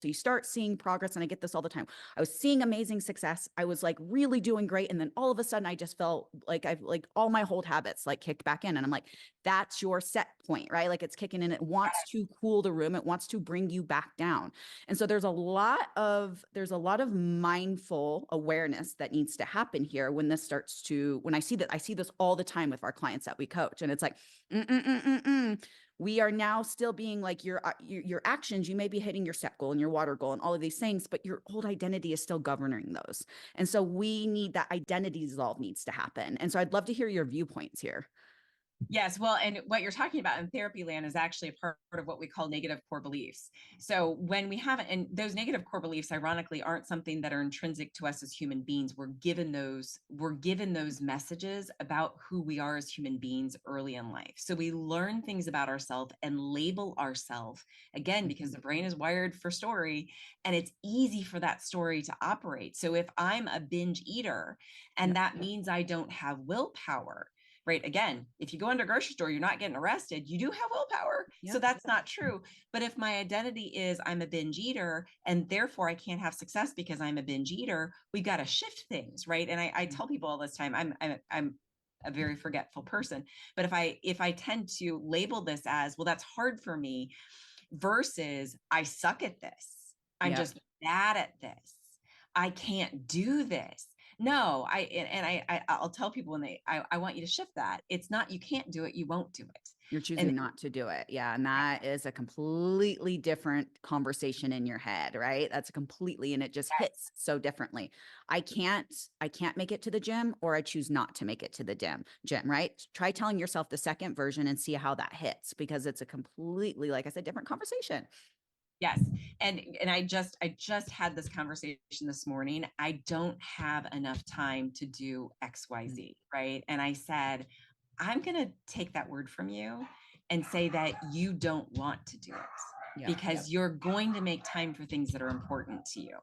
So you start seeing progress, and I get this all the time. I was seeing amazing success. I was like really doing great. And then all of a sudden I just felt like I've like all my old habits like kicked back in. And I'm like, that's your set point, right? Like it's kicking in. It wants to cool the room. It wants to bring you back down. And so there's a lot of mindful awareness that needs to happen here when this starts to, when I see this all the time with our clients that we coach. And it's like, we are now still being like your actions. You may be hitting your step goal and your water goal and all of these things, but your old identity is still governing those. And so we need that identity dissolve needs to happen. And so I'd love to hear your viewpoints here. Yes, well, and what you're talking about in therapy land is actually a part of what we call negative core beliefs. So when we have, and those negative core beliefs, ironically, aren't something that are intrinsic to us as human beings. We're given those messages about who we are as human beings early in life. So we learn things about ourselves and label ourselves again because the brain is wired for story, and it's easy for that story to operate. So if I'm a binge eater, and that means I don't have willpower, right? Again, if you go into a grocery store, you're not getting arrested. You do have willpower. So that's not true. But if my identity is I'm a binge eater and therefore I can't have success because I'm a binge eater, we've got to shift things, right? And I tell people all this time, I'm a very forgetful person. But if I tend to label this as, well, that's hard for me versus I suck at this. I'm Yeah. just bad at this. I can't do this. No, I'll tell people when I want you to shift that. It's not you can't do it, you won't do it. You're And choosing not to do it. Yeah. And that is a completely different conversation in your head, right? That's a completely, and it just hits so differently. I can't make it to the gym, or I choose not to make it to the gym, right? Try telling yourself the second version and see how that hits, because it's a completely, like I said, different conversation. yes. And I just had this conversation this morning. I don't have enough time to do XYZ, right? And I said, I'm going to take that word from you and say that you don't want to do it Yeah. because you're going to make time for things that are important to you.